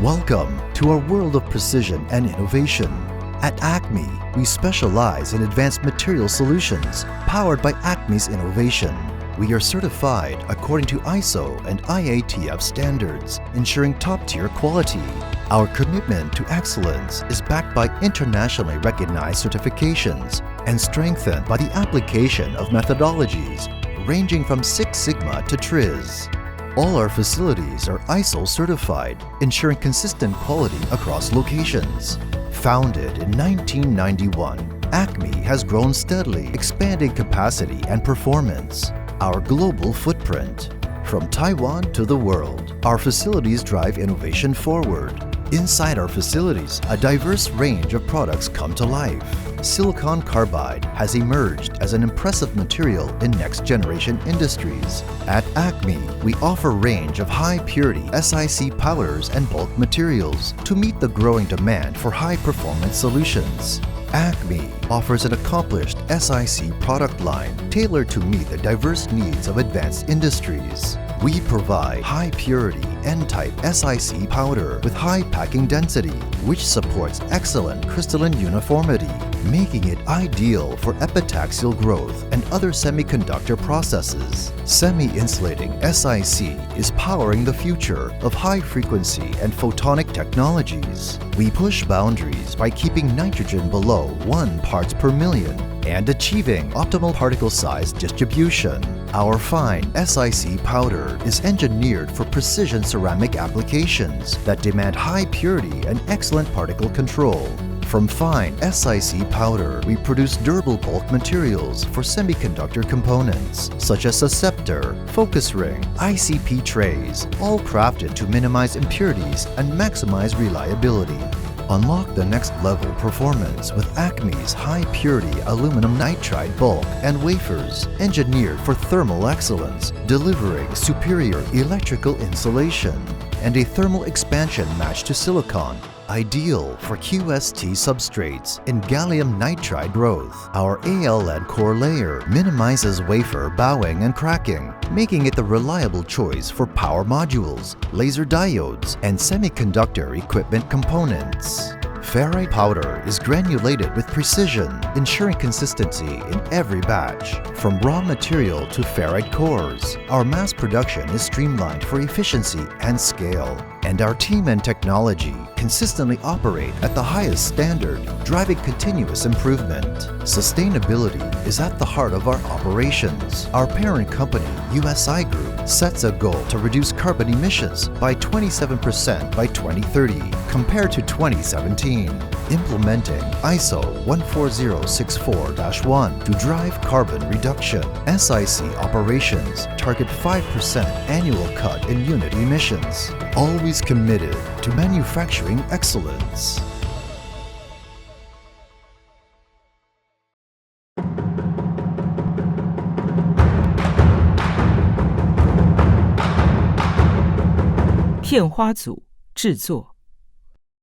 Welcome to our world of precision and innovation. At Acme, we specialize in advanced material solutions powered by Acme's innovation. We are certified according to ISO and IATF standards, ensuring top-tier quality. Our commitment to excellence is backed by internationally recognized certifications and strengthened by the application of methodologies ranging from Six Sigma to TRIZ. All our facilities are ISO certified, ensuring consistent quality across locations. Founded in 1991, Acme has grown steadily, expanding capacity and performance. Our global footprint. From Taiwan to the world, our facilities drive innovation forward. Inside our facilities, a diverse range of products come to life. Silicon carbide has emerged as an impressive material in next-generation industries. At Acme, we offer a range of high-purity SiC powders and bulk materials to meet the growing demand for high-performance solutions. Acme offers an accomplished SiC product line tailored to meet the diverse needs of advanced industries. We provide high-purity N-type SiC powder with high packing density, which supports excellent crystalline uniformity, making it ideal for epitaxial growth and other semiconductor processes. Semi-insulating SiC is powering the future of high-frequency and photonic technologies. We push boundaries by keeping nitrogen below 1 parts per million and achieving optimal particle size distribution. Our fine SiC powder is engineered for precision ceramic applications that demand high purity and excellent particle control. From fine SiC powder, we produce durable bulk materials for semiconductor components, such as susceptor, focus ring, ICP trays, all crafted to minimize impurities and maximize reliability. Unlock the next level performance with Acme's high-purity aluminum nitride bulk and wafers, engineered for thermal excellence, delivering superior electrical insulation and a thermal expansion matched to silicon, ideal for QST substrates in gallium nitride growth. Our ALN core layer minimizes wafer bowing and cracking, making it the reliable choice for power modules, laser diodes, and semiconductor equipment components. Ferrite powder is granulated with precision, ensuring consistency in every batch. From raw material to ferrite cores, our mass production is streamlined for efficiency and scale. And our team and technology consistently operate at the highest standard, driving continuous improvement. Sustainability is at the heart of our operations. Our parent company, USI Group, sets a goal to reduce carbon emissions by 27% by 2030 compared to 2017, implementing ISO 14064-1 to drive carbon reduction. SiC operations target 5% annual cut in unit emissions, always committed to manufacturing excellence.片花组制作。